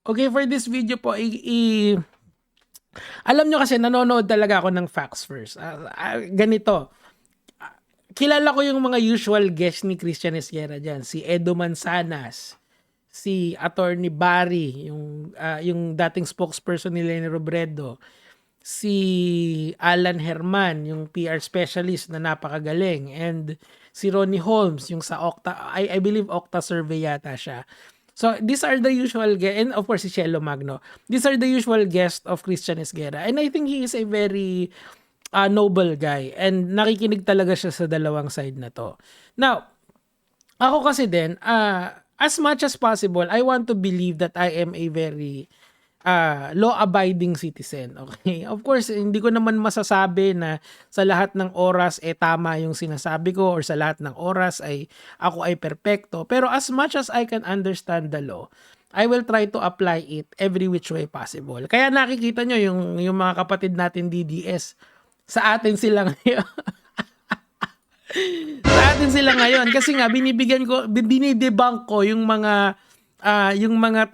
Okay, for this video po, alam nyo kasi nanonood talaga ako ng facts first. Ganito, kilala ko yung mga usual guests ni Christian Esguerra dyan. Si Edo Manzanas, si Attorney Barry, yung dating spokesperson ni Leni Robredo, si Alan Herman, yung PR specialist na napakagaling, and si Ronnie Holmes, yung sa Okta, I believe Okta survey yata siya. So, these are the usual guests, and of course, si Cielo Magno. These are the usual guests of Christian Esguerra. And I think he is a very noble guy. And nakikinig talaga siya sa dalawang side na to. Now, ako kasi din, as much as possible, I want to believe that I am a very law-abiding citizen. Okay? Of course, hindi ko naman masasabi na sa lahat ng oras tama yung sinasabi ko, or sa lahat ng oras ako ay perpekto. Pero as much as I can understand the law, I will try to apply it every which way possible. Kaya nakikita nyo yung mga kapatid natin DDS, sa atin sila ngayon. Sa atin sila ngayon. Kasi nga, dinidebunk ko yung mga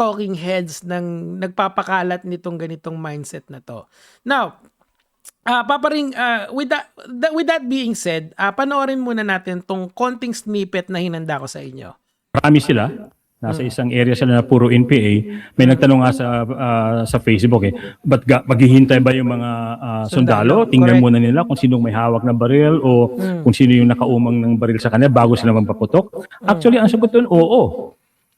talking heads ng nagpapakalat nitong ganitong mindset na to. Now, with that being said, panoorin muna natin tong konting snippet na hinanda ko sa inyo. Marami sila. Nasa isang area sila na puro NPA. May nagtanong nga sa Facebook ba't maghihintay ba yung mga sundalo? Tingnan muna nila kung sinong may hawak na baril o kung sino yung nakaumang ng baril sa kanila bago sila magpaputok. Actually, ang sagot doon, oo.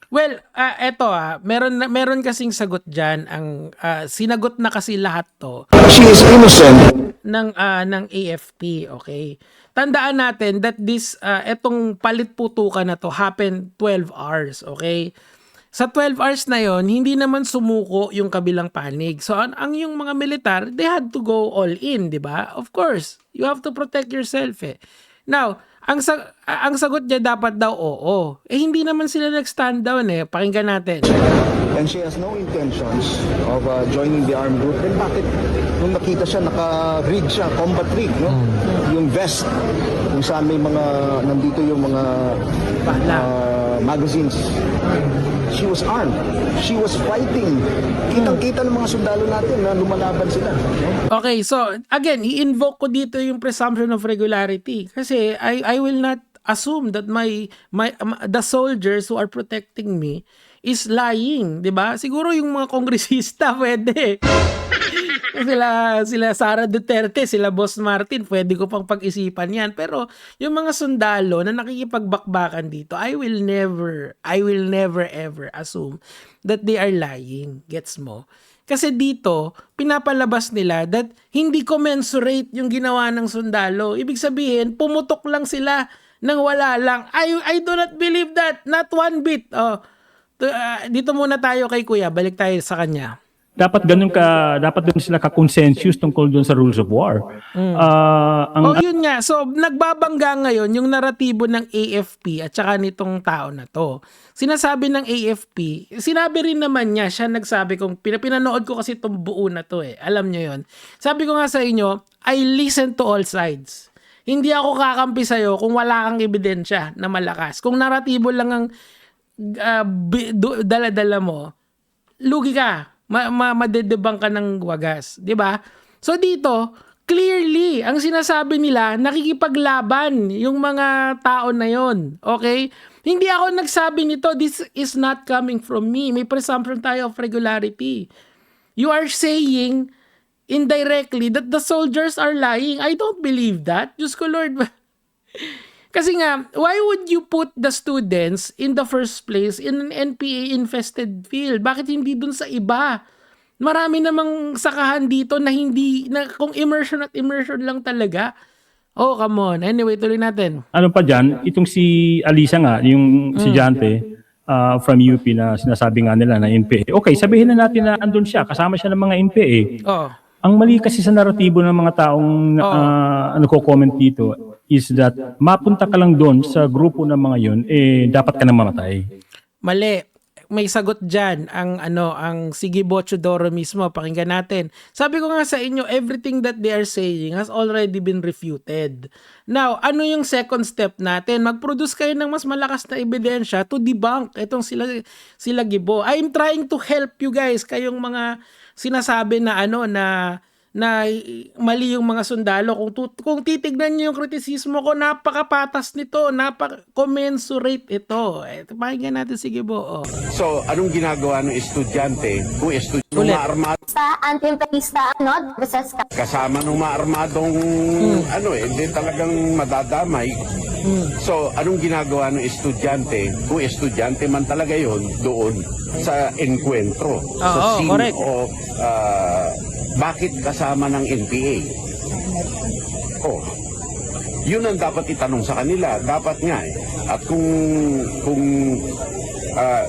Well, eto meron kasing sagot diyan, ang sinagot na kasi lahat to. She is innocent ng AFP, okay? Tandaan natin that etong palit putukan na to happened 12 hours, okay? Sa 12 hours na yon, hindi naman sumuko yung kabilang panig. So ang yung mga militar, they had to go all in, 'di ba? Of course, you have to protect yourself eh. Now, ang sagot niya dapat daw oo. Hindi naman sila nag-stand down eh. Pakinggan natin. and she has no intentions of joining the armed group, then bakit nung nakita siya, naka-rig siya, combat rig, no? Yung vest, kung saan may mga, nandito yung mga magazines. She was armed. She was fighting. Kitang-kita ng mga sundalo natin na lumalaban sila. No? Okay, so again, i-invoke ko dito yung presumption of regularity. Kasi I will not assume that the soldiers who are protecting me is lying, 'di ba? Siguro yung mga kongresista pwede. sila Sara Duterte, sila Boss Martin, pwede ko pang pag-isipan 'yan. Pero yung mga sundalo na nakikipagbakbakan dito, I will never ever assume that they are lying. Gets mo? Kasi dito, pinapalabas nila that hindi commensurate yung ginawa ng sundalo. Ibig sabihin, pumutok lang sila nang wala lang. I do not believe that. Not one bit. Dito muna tayo kay Kuya. Balik tayo sa kanya. Dapat doon sila ka-consensus tungkol doon sa rules of war. Yun nga. So, nagbabangga ngayon yung naratibo ng AFP at saka nitong tao na to. Sinasabi ng AFP, sinabi rin naman niya, siya nagsabi kong, pinanood ko kasi itong buo na to eh. Alam nyo yun. Sabi ko nga sa inyo, I listen to all sides. Hindi ako kakampi sa'yo kung wala kang ebidensya na malakas. Kung naratibo lang ang dala-dala mo, lugi ka. Madedebang ka ng wagas. 'Di ba? So dito, clearly, ang sinasabi nila, nakikipaglaban yung mga tao na yon. Okay? Hindi ako nagsabi nito, this is not coming from me. May presumption tayo of regularity. You are saying indirectly that the soldiers are lying. I don't believe that. Diyos ko Lord. Kasi nga, why would you put the students in the first place in an NPA-infested field? Bakit hindi dun sa iba? Marami namang sakahan dito na hindi, na kung immersion at immersion lang talaga. Oh, come on. Anyway, tuloy natin. Ano pa dyan, itong si Alisa nga, yung estudyante from UP na sinasabi nga nila na NPA. Okay, sabihin na natin na andun siya, kasama siya ng mga NPA. Oh. Ang mali kasi sa naratibo ng mga taong nagko-comment dito is that mapunta ka lang doon sa grupo ng mga yun, dapat ka nang mamatay. Mali. may sagot diyan ang Sigibo Chodoro mismo. Pakinggan natin. Sabi ko nga sa inyo, everything that they are saying has already been refuted. Now, ano yung second step natin? Mag-produce kayo ng mas malakas na ebidensya to debunk itong sila Gibo. I'm trying to help you guys, kayong mga sinasabi na na mali yung mga sundalo. Kung titignan niyo yung kritisismo ko, napakapatas nito, napaka-commensurate ito. Pakinggan natin, sige po. So, anong ginagawa ng estudyante kung estudyante Ulit. maarmado Sa anti-imperialista, Beses ka. kasama ng maarmadong hindi talagang madadamay. So, anong ginagawa ng estudyante kung estudyante man talaga yon doon sa enkwentro, sa scene correct. of bakit kasama ng NPA? Yun ang dapat itanong sa kanila. Dapat nga eh. At kung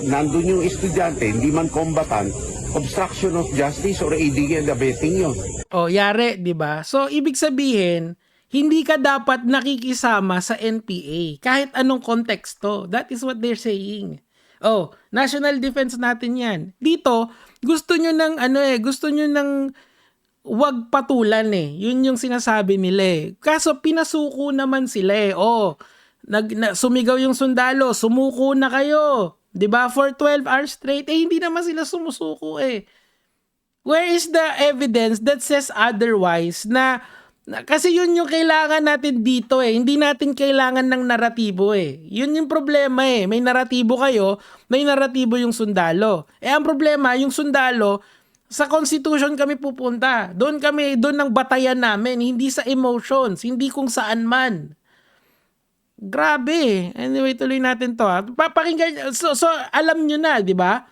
nandun yung estudyante, hindi man combatant, obstruction of justice or aiding and abetting yun. Yari, di ba? So, ibig sabihin, hindi ka dapat nakikisama sa NPA kahit anong konteksto. That is what they're saying. National defense natin yan. Dito, gusto nyo ng wag patulan eh. Yun yung sinasabi nila eh. Kaso pinasuko naman sila eh. Sumigaw yung sundalo, sumuko na kayo. 'Di ba? For 12 hours straight, hindi naman sila sumusuko eh. Where is the evidence that says otherwise kasi yun yung kailangan natin dito eh. Hindi natin kailangan ng naratibo eh. Yun yung problema eh. May naratibo kayo, may naratibo yung sundalo. Ang problema, yung sundalo, sa Constitution kami pupunta. Doon ng batayan namin, hindi sa emotions, hindi kung saan man. Grabe. Anyway, tuloy natin to. Pakinggan, so alam nyo na, di ba?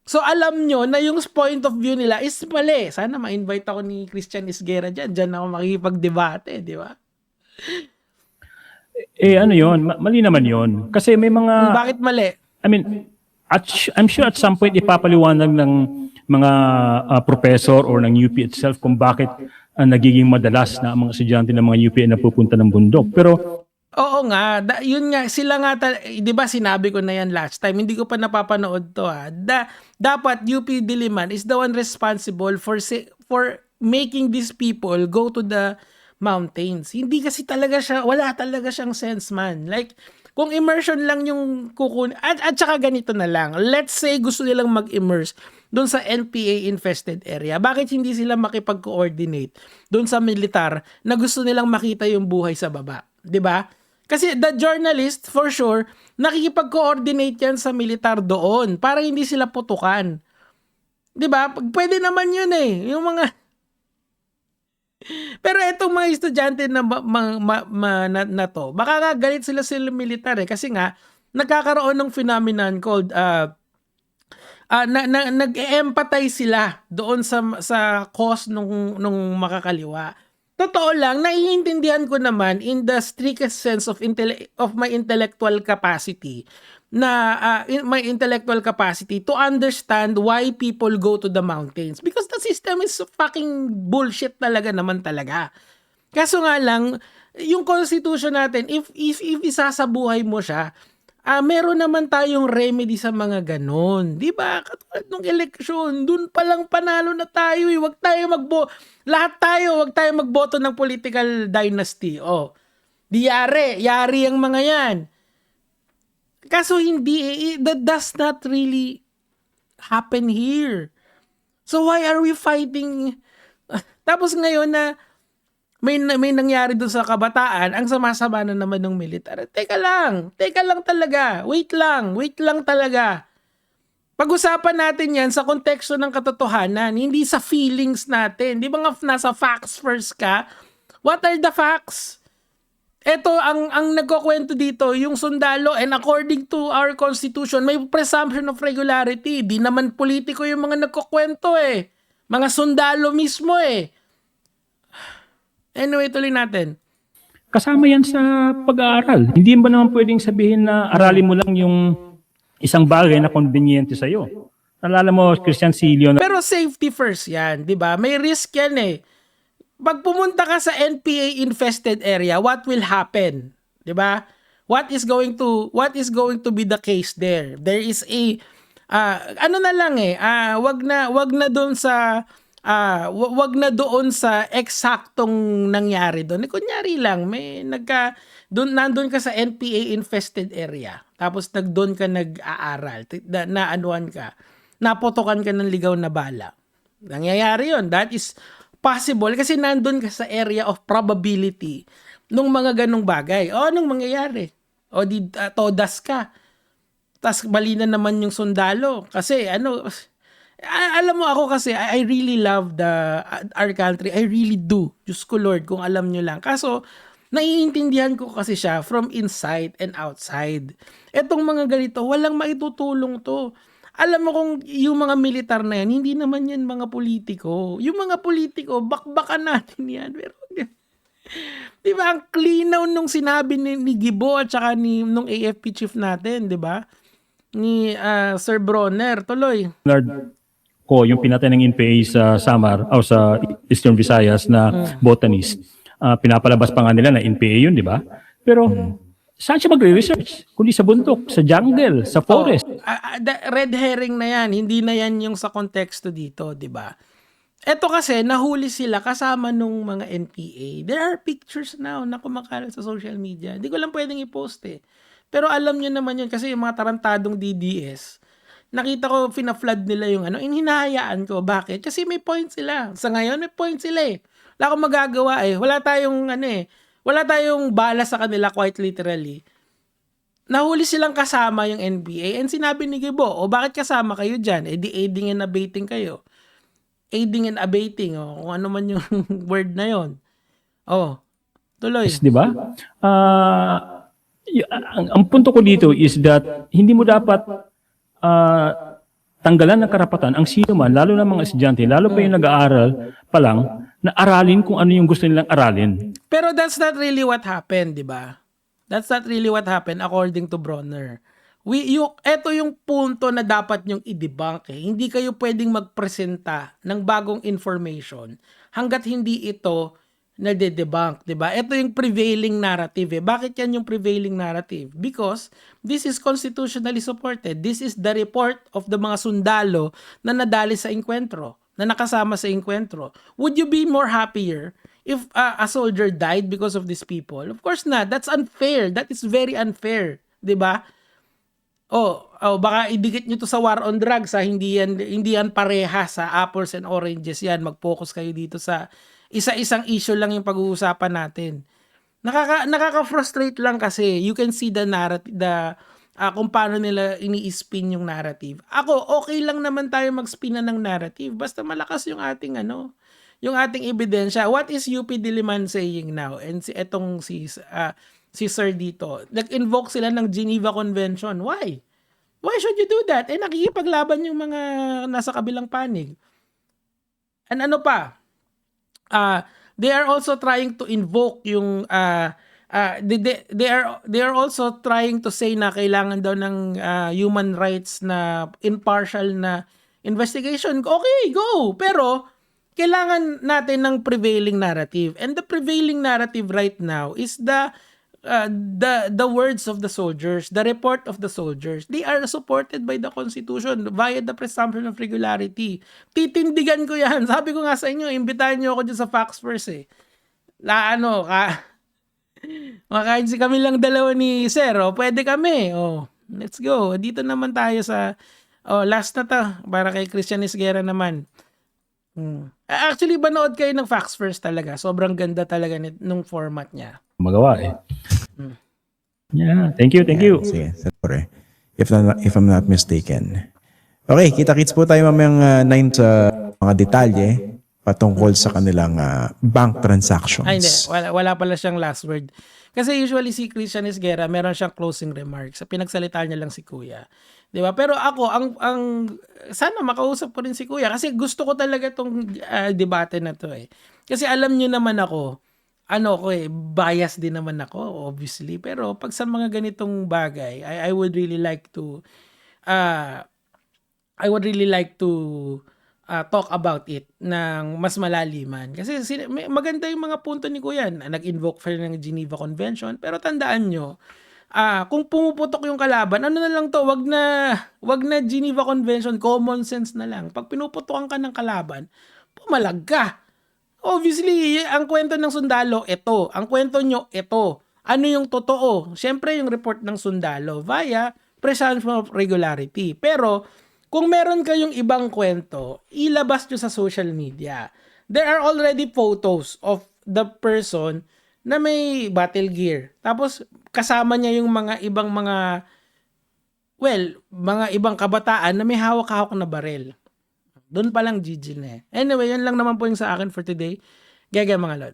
So alam nyo na yung point of view nila is mali. Sana ma-invite ako ni Christian Isguera dyan. Dyan ako makikipag-debate, di ba? Ano yun? Mali naman yun. Kasi may mga... Bakit mali? I mean, I'm sure at some point ipapaliwanag ng mga professor or ng UP itself kung bakit nagiging madalas na ang mga estudyante ng mga UP na pupunta ng bundok. Pero oo nga, yun nga, sila nga, di ba sinabi ko na yan last time, hindi ko pa napapanood to dapat UP Diliman is the one responsible for making these people go to the mountains. Hindi kasi wala talaga siyang sense man. Like, kung immersion lang yung at saka ganito na lang, let's say gusto nilang mag-immerse doon sa NPA-infested area. Bakit hindi sila makipag-coordinate doon sa militar na gusto nilang makita yung buhay sa baba? 'Di ba? Kasi the journalist, for sure, nakikipag-coordinate yan sa militar doon para hindi sila putukan. 'Di ba? Pwede naman yun eh. Yung mga... Pero etong mga estudyante na to, baka nga galit sila militar eh. Kasi nga, nagkakaroon ng phenomenon called... nag-empathize sila doon sa cause nung makakaliwa. Totoo lang, naiintindihan ko naman in the strictest sense of my intellectual capacity to understand why people go to the mountains. Because the system is fucking bullshit talaga naman talaga. Kaso nga lang, yung constitution natin, if isasabuhay mo siya, meron naman tayong remedy sa mga ganon. Di ba? Katulad ng eleksyon, dun palang panalo na tayo eh. Wag tayo magboto ng political dynasty. Yari ang mga yan. Kaso hindi, that does not really happen here. So why are we fighting? Tapos ngayon na may nangyari doon sa kabataan, ang sama-sama na naman ng militar. Teka lang talaga. Wait lang talaga. Pag-usapan natin yan sa konteksto ng katotohanan, hindi sa feelings natin. Di ba nga nasa facts first ka? What are the facts? Ito, ang nagkukwento dito, yung sundalo, and according to our constitution, may presumption of regularity. Di naman politiko yung mga nagkukwento eh. Mga sundalo mismo eh. Anyway, tuloy natin. kasama yan sa pag-aaral. Hindi ba naman pwedeng sabihin na aralin mo lang yung isang bagay na conveniente sa'yo? Nalala mo, Christian Silio. Pero safety first yan, di ba? May risk yan eh. Pag pumunta ka sa NPA-infested area, what will happen? Di ba? What is going to be the case there? There is a ano na lang wag na doon sa wag na doon sa eksaktong nangyari doon. Kunyari lang may nandun ka sa NPA infested area. Tapos doon ka nag-aaral, naanuan ka, napotokan ka ng ligaw na bala. Nangyayari 'yon. That is possible kasi nandun ka sa area of probability nung mga ganong bagay. Anong mangyayari? Todas ka. Tas mali na naman yung sundalo kasi alam mo ako kasi I really love our country. I really do. Diyos ko Lord, kung alam nyo lang. Kaso naiintindihan ko kasi siya from inside and outside. Etong mga ganito, walang maitutulong to. Alam mo kung yung mga militar na yan, hindi naman yan mga politiko. Yung mga politiko, bakbakan natin yan. Pero di ba ang klinaw nung sinabi ni Gibo at saka nung AFP chief natin, di ba? Ni Sir Bronner, tuloy. Ko yung pinatay ng NPA sa Samar o sa Eastern Visayas na botanist. Pinapalabas pa nga nila na NPA yun, di ba? Pero saan siya magre-research? Kundi sa bundok, sa jungle, sa forest. Red herring na yan. Hindi na yan yung sa konteksto dito, di ba? Eto kasi, nahuli sila kasama nung mga NPA. There are pictures now na kumakalat sa social media. Hindi ko lang pwedeng i-post Pero alam nyo naman yun kasi yung mga tarantadong DDS, nakita ko fina-flood nila yung hinahayaan ko. Bakit? Kasi may point sila. Sa ngayon, may point sila Wala akong magagawa Wala tayong wala tayong bala sa kanila quite literally. Nahuli silang kasama yung NPA and sinabi ni Gibo, bakit kasama kayo dyan? Di aiding and abetting kayo. Aiding and abetting, kung ano man yung word na yon. Tuloy. Yes, di ba? Ang punto ko dito is that hindi mo dapat tanggalan ng karapatan ang sino man, lalo na mga estudyante, lalo pa yung nag-aaral pa lang, na aralin kung ano yung gusto nilang aralin. Pero that's not really what happened, di ba? That's not really what happened according to Bronner. Ito yung punto na dapat nyong i-debunk. Hindi kayo pwedeng magpresenta ng bagong information hanggat hindi ito nade-debunk, 'di ba? Ito yung prevailing narrative. Bakit yan yung prevailing narrative? Because this is constitutionally supported. This is the report of the mga sundalo na nadali sa engkwentro, na nakasama sa engkwentro. Would you be more happier if a soldier died because of these people? Of course not. That's unfair. That is very unfair, 'di ba? Baka idikit nyo to sa war on drugs hindi yan pareha sa apples and oranges yan. Mag-focus kayo dito sa isa-isang issue lang yung pag-uusapan natin. Nakaka-frustrate lang kasi you can see the narrative, kung paano nila ini-spin yung narrative. Ako, okay lang naman tayo mag-spin ng narrative basta malakas yung ating yung ating ebidensya. What is UP Diliman saying now? And si Sir dito, nag-invoke sila ng Geneva Convention. Why? Why should you do that? Nakikipaglaban yung mga nasa kabilang panig. And ano pa? They are also trying to invoke yung they are also trying to say na kailangan daw ng human rights na impartial na investigation. Okay, go. Pero kailangan natin ng prevailing narrative. And the prevailing narrative right now is the words of the soldiers, the report of the soldiers. They are supported by the Constitution via the presumption of regularity. Titindigan ko yan. Sabi ko nga sa inyo, imbitahan nyo ako dyan sa Facts First makain kami lang dalawa ni Sir. Pwede kami. Let's go. Dito naman tayo sa last na to para kay Christian Esguerra naman. Actually, banood kayo ng Facts First talaga. Sobrang ganda talaga nung format niya. Magawa Yeah, thank you. Sige, sorry. If I'm not mistaken. Okay, kita-kits po tayo mamayang 9 sa mga detalye patungkol sa kanilang bank transactions. Ay, hindi. Wala pala siyang last word. Kasi usually si Christian Esguerra, meron siyang closing remarks. Pinagsalitaan niya lang si Kuya. 'Di ba? Pero ako, ang sana makausap ko rin si Kuya kasi gusto ko talaga tong debate na to Kasi alam niyo naman ako, bias din naman ako, obviously. Pero pag sa mga ganitong bagay, I would really like to talk about it ng mas malaliman. Kasi maganda yung mga punto ni Kuya. Nag-invoke pa ng Geneva Convention. Pero tandaan nyo, kung pumuputok yung kalaban, ano na lang to, wag na Geneva Convention, common sense na lang. Pag pinuputokan ka ng kalaban, pumalag ka. Obviously, ang kwento ng sundalo, ito. Ang kwento nyo, ito. Ano yung totoo? Siyempre, yung report ng sundalo via presumption of regularity. Pero, kung meron kayong ibang kwento, ilabas nyo sa social media. There are already photos of the person na may battle gear. Tapos, kasama niya yung mga ibang mga ibang kabataan na may hawak-hawak na barel. Doon pa lang GG na eh. Anyway, yun lang naman po yung sa akin for today. Gaya mga lord.